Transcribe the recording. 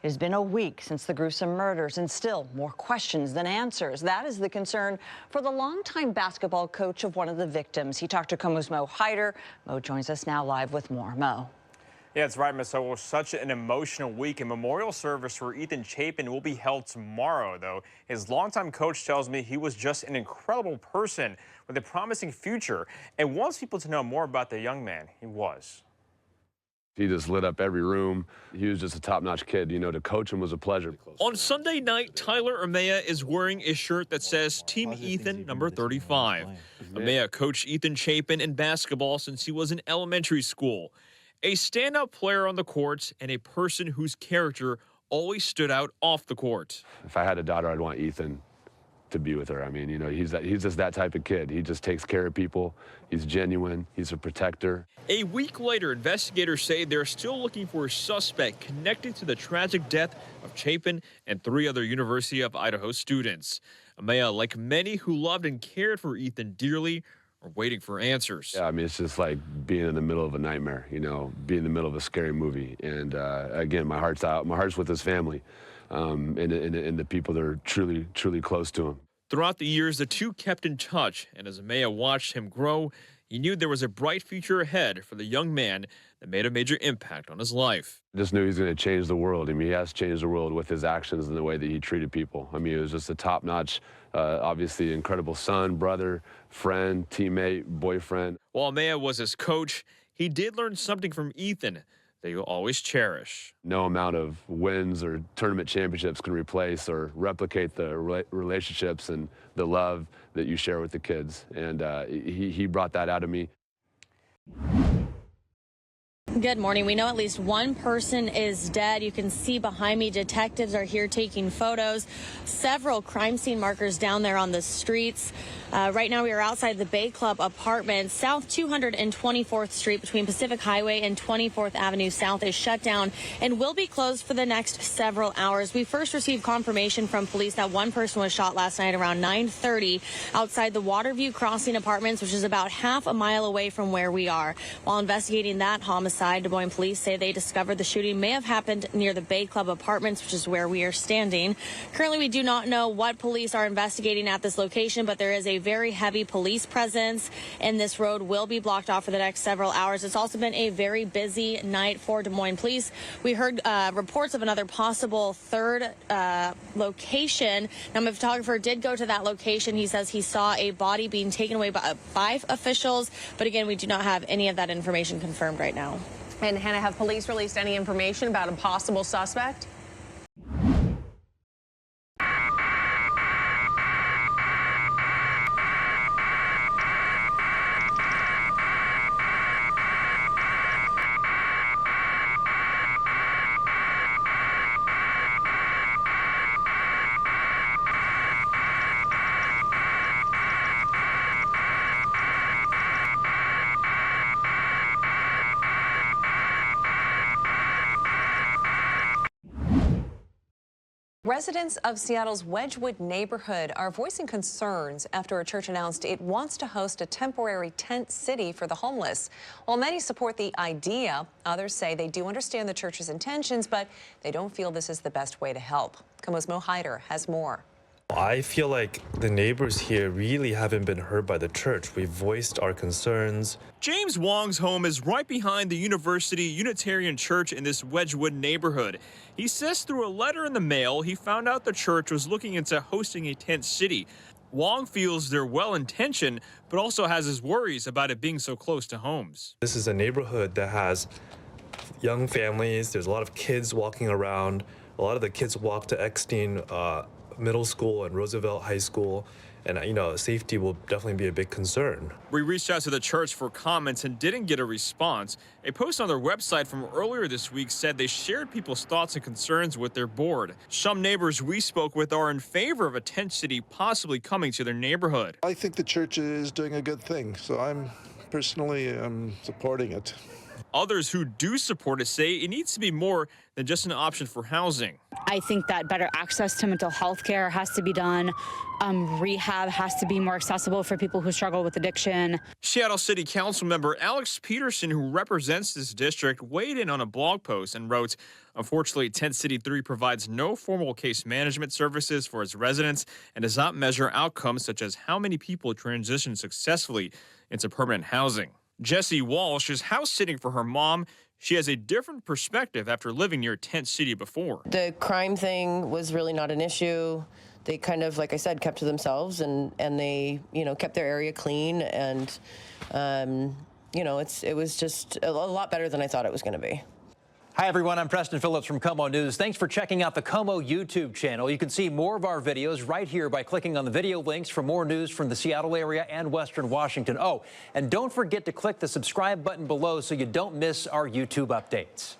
It has been a week since the gruesome murders, and still more questions than answers. That is the concern for the longtime basketball coach of one of the victims. He talked to KOMO's Mo Hyder. Mo joins us now live with more. Mo. Yeah, that's right, Miss. So it was such an emotional week. A memorial service for Ethan Chapin will be held tomorrow, though. His longtime coach tells me he was just an incredible person with a promising future and wants people to know more about the young man he was. He just lit up every room. He was just a top-notch kid. You know, to coach him was a pleasure. On Sunday night, Tyler Amaya is wearing a shirt that says Team Ethan number 35. Amaya coached Ethan Chapin in basketball since he was in elementary school. A standout player on the court and a person whose character always stood out off the court. If I had a daughter, I'd want Ethan to be with her. I mean, you know, he's just that type of kid. He just takes care of people. He's genuine. He's a protector. A week later, investigators say they're still looking for a suspect connected to the tragic death of Chapin and 3 other University of Idaho students. Amaya, like many who loved and cared for Ethan dearly, are waiting for answers. Yeah, I mean, it's just like being in the middle of a nightmare, you know, being in the middle of a scary movie. And again, my heart's out. My heart's with his family and the people that are truly, truly close to him. Throughout the years, the two kept in touch, and as Amaya watched him grow, he knew there was a bright future ahead for the young man that made a major impact on his life. I just knew he was going to change the world. I mean, he has changed the world with his actions and the way that he treated people. I mean, it was just a top-notch, obviously incredible son, brother, friend, teammate, boyfriend. While Amaya was his coach, he did learn something from Ethan that you'll always cherish. No amount of wins or tournament championships can replace or replicate the relationships and the love that you share with the kids. And he brought that out of me. Good morning. We know at least one person is dead. You can see behind me, detectives are here taking photos. Several crime scene markers down there on the streets. Right now we are outside the Bay Club Apartments. South 224th Street between Pacific Highway and 24th Avenue South is shut down and will be closed for the next several hours. We first received confirmation from police that one person was shot last night around 9:30 outside the Waterview Crossing Apartments, which is about half a mile away from where we are. While investigating that homicide, Des Moines Police say they discovered the shooting may have happened near the Bay Club Apartments, which is where we are standing. Currently, we do not know what police are investigating at this location, but there is a very heavy police presence, and this road will be blocked off for the next several hours. It's also been a very busy night for Des Moines Police. We heard reports of another possible third location. Now, my photographer did go to that location. He says he saw a body being taken away by 5 officials, but again, we do not have any of that information confirmed right now. And Hannah, have police released any information about a possible suspect? Residents of Seattle's Wedgwood neighborhood are voicing concerns after a church announced it wants to host a temporary tent city for the homeless. While many support the idea, others say they do understand the church's intentions, but they don't feel this is the best way to help. KOMO's Mo Hyder has more. I feel like the neighbors here really haven't been heard by the church. We've voiced our concerns. James Wong's home is right behind the University Unitarian Church in this Wedgwood neighborhood. He says through a letter in the mail, he found out the church was looking into hosting a tent city. Wong feels they're well-intentioned, but also has his worries about it being so close to homes. This is a neighborhood that has young families. There's a lot of kids walking around. A lot of the kids walk to Eckstein Middle School and Roosevelt High School, and you know, safety will definitely be a big concern. We reached out to the church for comments and didn't get a response. A post on their website from earlier this week said they shared people's thoughts and concerns with their board. Some neighbors we spoke with are in favor of a tent city possibly coming to their neighborhood. I think the church is doing a good thing, so I'm personally supporting it. Others who do support it say it needs to be more than just an option for housing. I think that better access to mental health care has to be done. Rehab has to be more accessible for people who struggle with addiction. Seattle City Council member Alex Peterson, who represents this district, weighed in on a blog post and wrote, "Unfortunately, Tent City 3 provides no formal case management services for its residents and does not measure outcomes such as how many people transition successfully into permanent housing." Jessie Walsh is house sitting for her mom. She has a different perspective after living near Tent City before. The crime thing was really not an issue. They kind of, like I said, kept to themselves and they, kept their area clean. And, it was just a lot better than I thought it was going to be. Hi, everyone. I'm Preston Phillips from KOMO News. Thanks for checking out the KOMO YouTube channel. You can see more of our videos right here by clicking on the video links for more news from the Seattle area and Western Washington. Oh, and don't forget to click the subscribe button below so you don't miss our YouTube updates.